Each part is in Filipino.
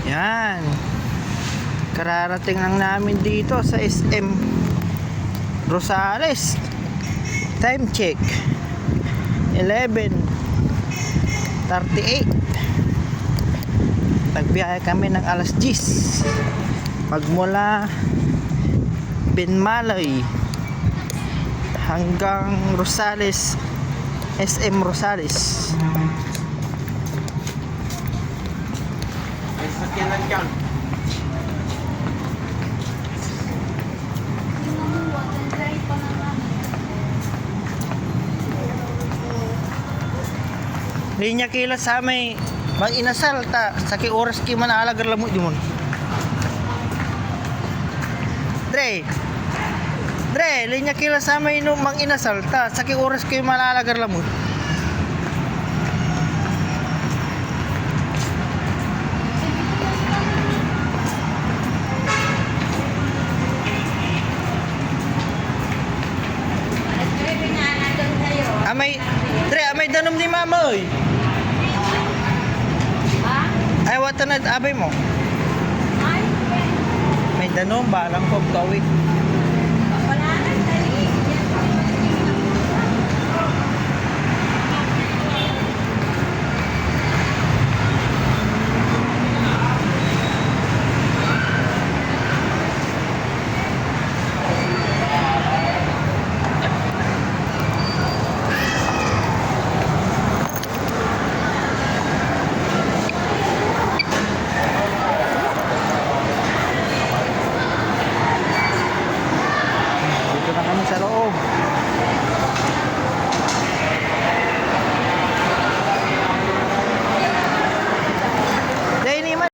Yan. Kararating lang namin dito sa SM Rosales. Time check 11:38. Nagbiyahe kami ng alas 10 magmula Benmaloy hanggang Rosales, SM Rosales. Linya kila sa may mag inasal ta sa oras ki manalagar lamo di mon. Dre, linya kila sa may no mang inasal ta sa oras ki manalagar lamo. Amay danom ni mama oy. Ay, wata na abay mo. May danom, balang ko gawin. Sa loob. Dahil naman.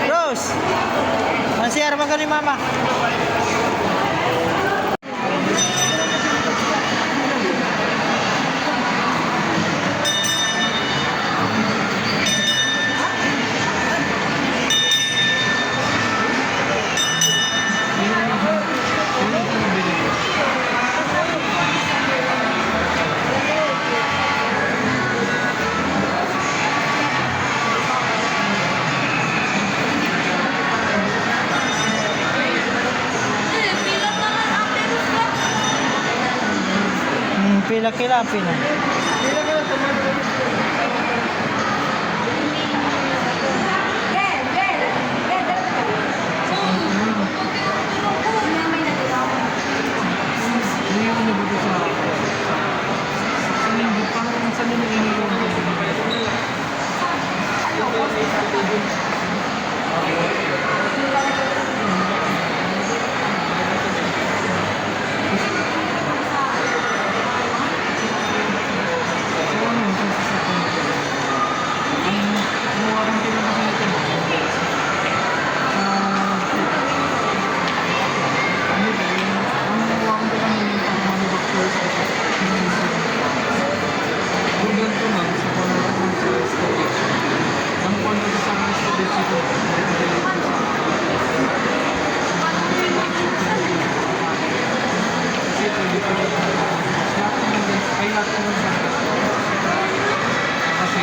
Rose, masih ada makan ni mama. Pila-kila pina. lahat naman siya. Kasi,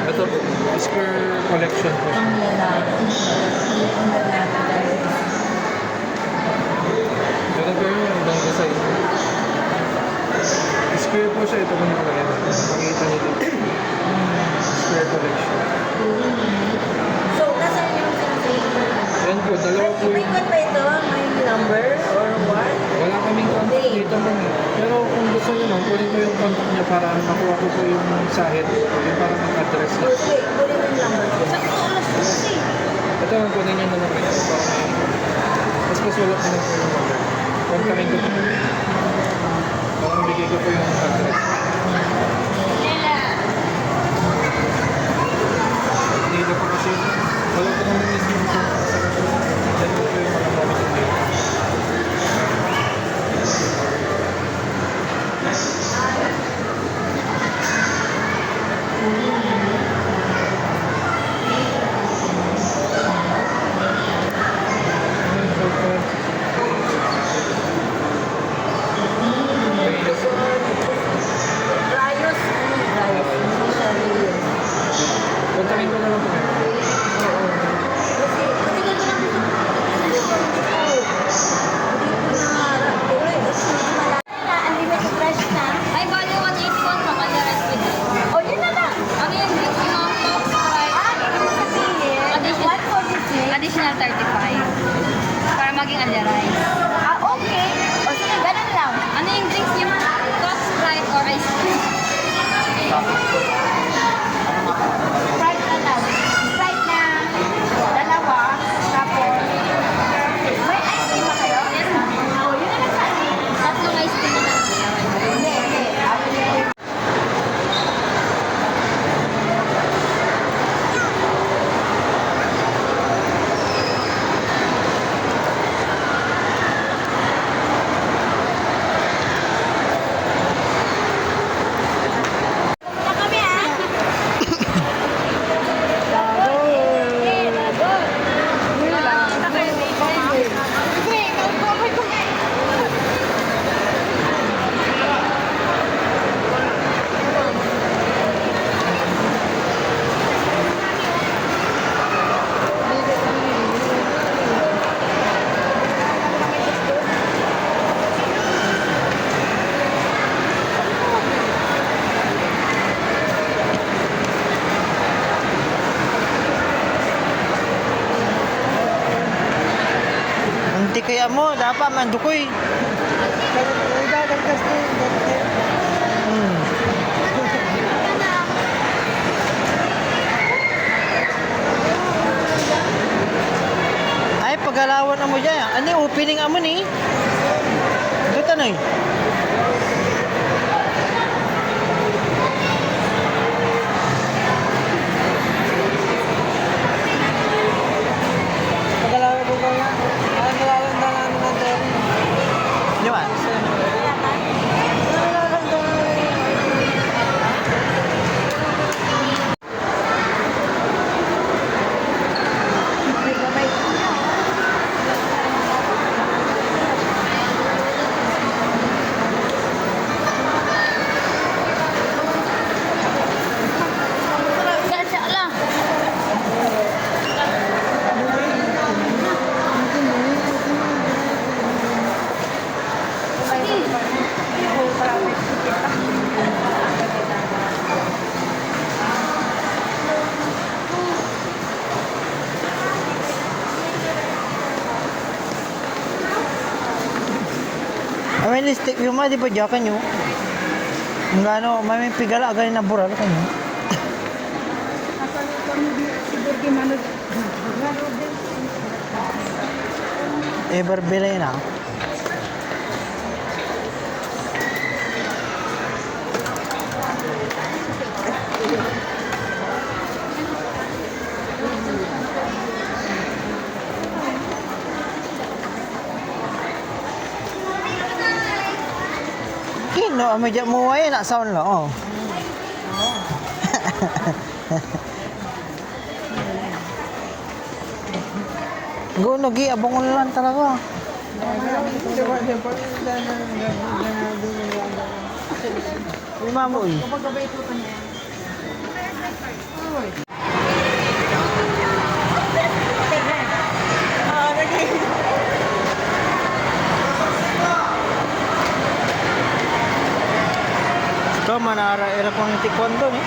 ito, Square collection po. Ito po yung ibang design. Square po siya, ito po yung lagay natin. Makikita nyo dito. Square collection. So, nasaan yung sinasabi? Yan po, dalawa po May yung... code ba ito? May number or what? Wala kaming contact dito po. Pero kung gusto nyo nun, kunin ko yung contact niya para makuha ko po yung sahid. Yung parang ang address niya. Okay, kunin mo yung number. Ito, kunin nyo na naman ito para may... Mas wala ko na po yung number. Kontakin ko po. Para mabigay ko po yung address. Dito po kasi wala ko naman mismo sa dyan po yung mga gamit ko dito. Rayos. Hindi siya real. Kontakin ko na lang po ngayon. Kasi, matigal ko lang dito. Hindi ko na unlimited fresh na. Ay, bali 181 pa kanya rest with it. O, yun na lang. Ano yung drinks mo? Coke, Sprite, Ibig sabihin, Additional. 146. additional 35. Para maging alyaray. Okay. O, sige, ganun lang. Ano yung drinks niyo? Coke, Sprite, or ice cream? Sprite na lang. Sprite na dalawa. Tapos, may ice cream ba kayo? Yes, ma'am. O, yun na lang sa akin. Tatlong ice cream na lang. Hindi, hindi. Punta kami, ah. Hindi kaya mo, dapat mandukoy. Hmm. Ay, pagalawan mo dyan. Ano, opening mo ni? Ito tanay. Pagalawa po ba yan? Ay, nalalang na namin ng dere. Di ba? yung mga di ba dyan kanyo? Ang gano, may pigala agay na bural kanyo. Barbelay na. Kino, amadya mo ay na sound lo. Oh. Gono gi abong lang talaga. Lima mo eh. Ito, manara-era ko ng taekwondo ni.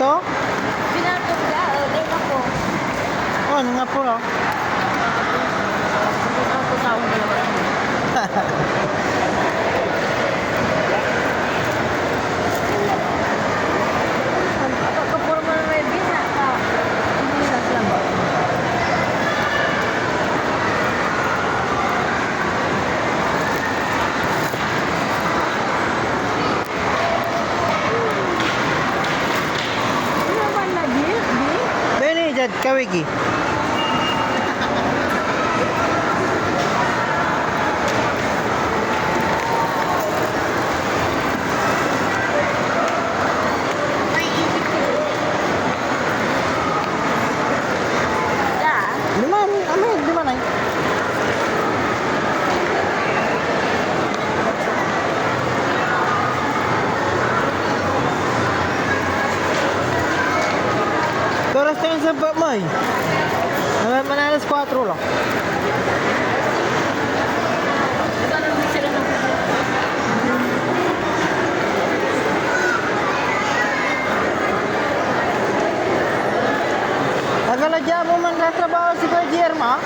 Ito? Pinatog ka, date ako. Oh, ano nga po lang. Ako sa ako naman. Kapuro mo na may bina ka. Hindi na sila ba? Ano ba lagi? Beni, jad kawigi. May isip ko. Da? Liman, amin, di man ay. Oras tayo sa Bakmay. Manalas 4 lang. Diba nung sila nang Nagaladya mo man na trabaho si Kuya Jerma?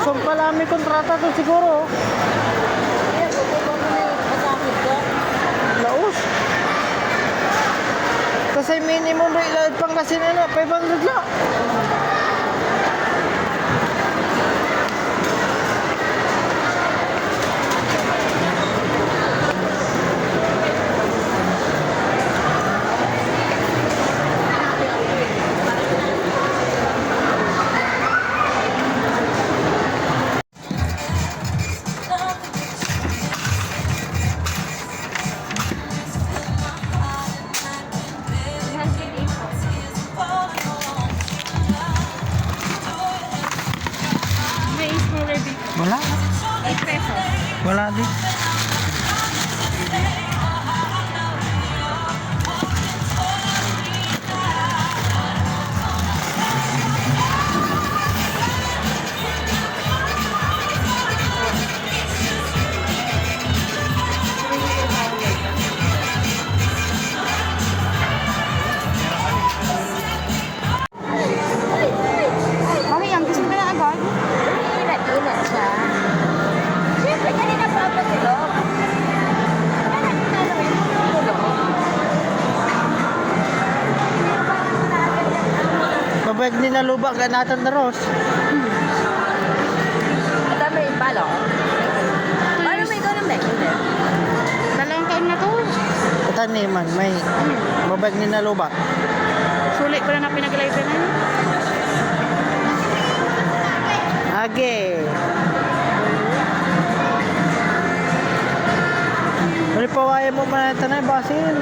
Asong pala may kontrata to siguro. Laos. Kasi minimum rate pang kasi na 500 lang. may smaller bit. Wala. 8 pesos. Wala din. Mami, ang gusto mo na agad? Inat siya. Siyempre, kanina pa ako tulog. Kaya natin tulog. Mabag ni naluba ka natin na Ros. At may balo. Paano may ganun ba? Dalawang taon na to. Taniman, may mabag ni naluba. Sulit pa na pinag-live na yun. Age. Muli pawaya mo man ito na basil.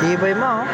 Tibay mo, oh.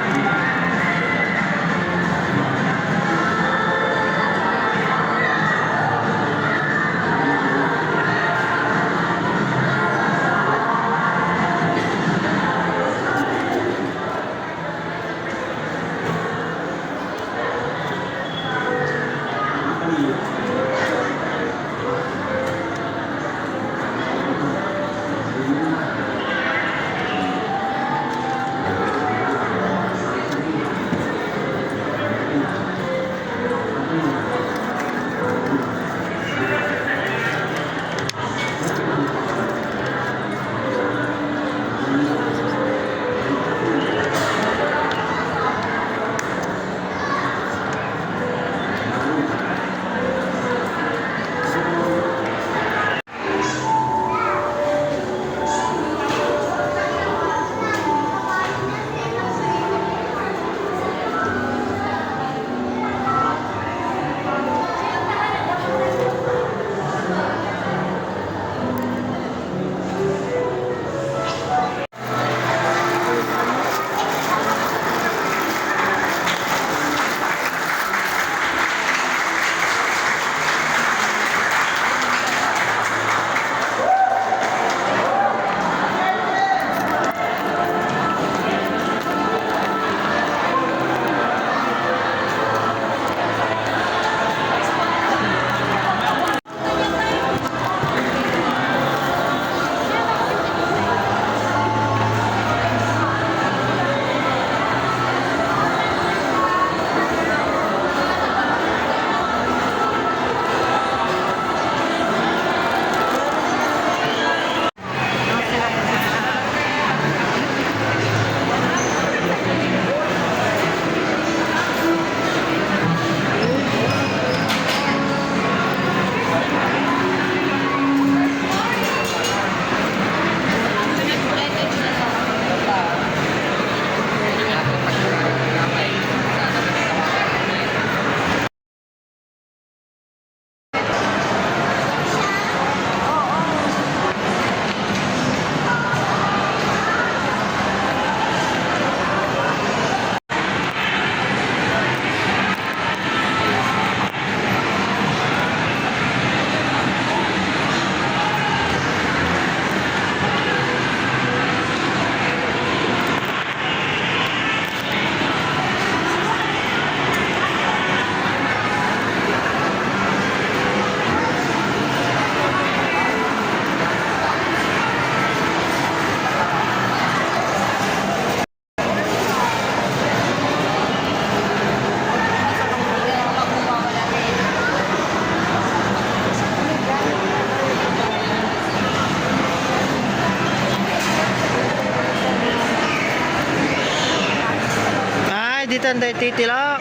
Tanday titila.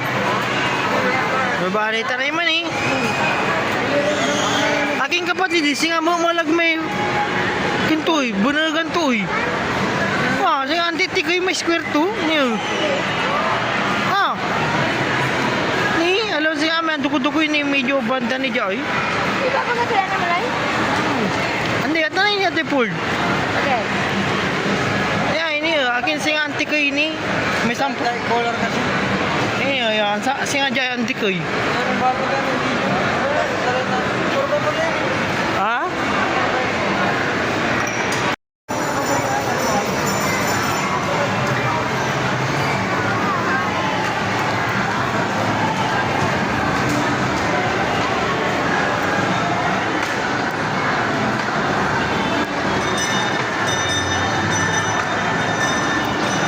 Babalita na man eh. Aking kapatid, singa mo malagmay. Kintoy, bunagan toy. Ah, singa antiti koy may square to. Niyo. Ah. Ni, alam singa man duko-duko ni medyo banda ni Joy. Ikaw pa na naman ay? Andi, at na niya Pold. Okay. Ya, ini akin singa anti koy ni. May sample color kasi. Ayan, singa jay anti koy. Anong bago ka ng video? Puro ba po yan? Ha?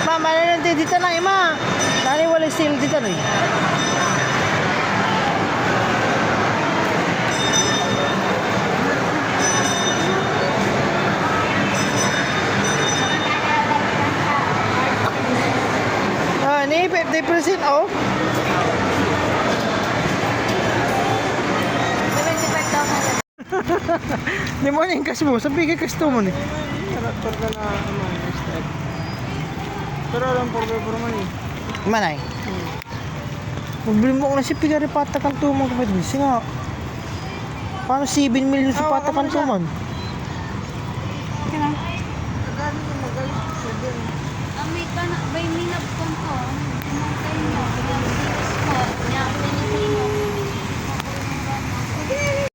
Mama, nanti dito na ima. Nani wala seal dito na eh. Ni 50% off. 75,000. Di mo yung cash mo. Sabi kay customer ni. Character ka na naman. Step. Pero alam po pero man eh. Manay. Magbili mo ko na si Pigari patakan tumang kapatid. Nga. Paano 7 million sa patakan tumang? Kaya. Kagaling yung magaling. May mina Ito po. Sinantay niyo.